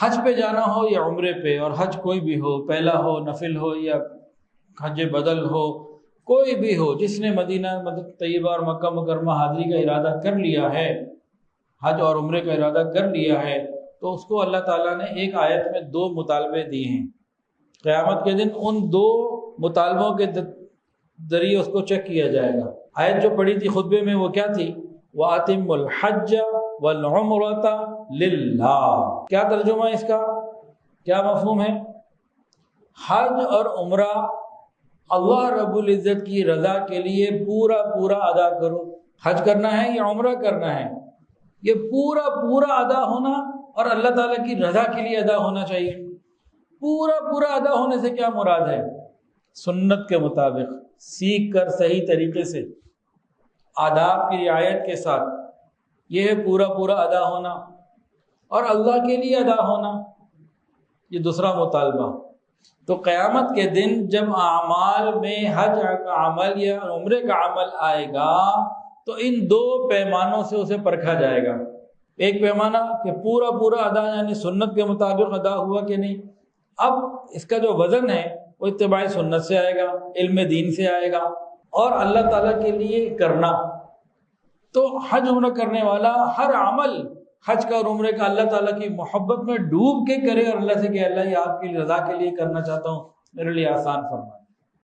حج پہ جانا ہو یا عمرے پہ، اور حج کوئی بھی ہو، پہلا ہو، نفل ہو یا حج بدل ہو، کوئی بھی ہو، جس نے مدینہ طیبہ اور مکہ مکرمہ حاضری کا ارادہ کر لیا ہے، حج اور عمرے کا ارادہ کر لیا ہے، تو اس کو اللہ تعالیٰ نے ایک آیت میں 2 مطالبے دیے ہیں۔ قیامت کے دن ان 2 مطالبوں کے ذریعے اس کو چیک کیا جائے گا۔ آیت جو پڑھی تھی خطبے میں وہ کیا تھی؟ وَأَتِمُّ الْحَجَّ وَالْعُمْرَةَ لِلَّهِ۔ کیا ترجمہ اس کا؟ کیا مفہوم ہے؟ حج اور عمرہ اللہ رب العزت کی رضا کے لیے پورا ادا کرو۔ حج کرنا ہے یا عمرہ کرنا ہے، یہ پورا ادا ہونا، اور اللہ تعالیٰ کی رضا کے لیے ادا ہونا چاہیے۔ پورا ادا ہونے سے کیا مراد ہے؟ سنت کے مطابق سیکھ کر صحیح طریقے سے آداب کی رعایت کے ساتھ، یہ ہے پورا ادا ہونا، اور اللہ کے لیے ادا ہونا، یہ دوسرا مطالبہ۔ تو قیامت کے دن جب اعمال میں حج کا عمل یا عمرے کا عمل آئے گا تو ان 2 پیمانوں سے اسے پرکھا جائے گا۔ ایک پیمانہ کہ پورا ادا، یعنی سنت کے مطابق ادا ہوا کہ نہیں۔ اب اس کا جو وزن ہے وہ اتباع سنت سے آئے گا، علم دین سے آئے گا، اور اللہ تعالیٰ کے لیے کرنا۔ تو حج عمرہ کرنے والا ہر عمل حج کا اور عمرے کا اللہ تعالیٰ کی محبت میں ڈوب کے کرے، اور اللہ سے کہ اللہ یہ آپ کی رضا کے لیے کرنا چاہتا ہوں، میرے لیے آسان فرما۔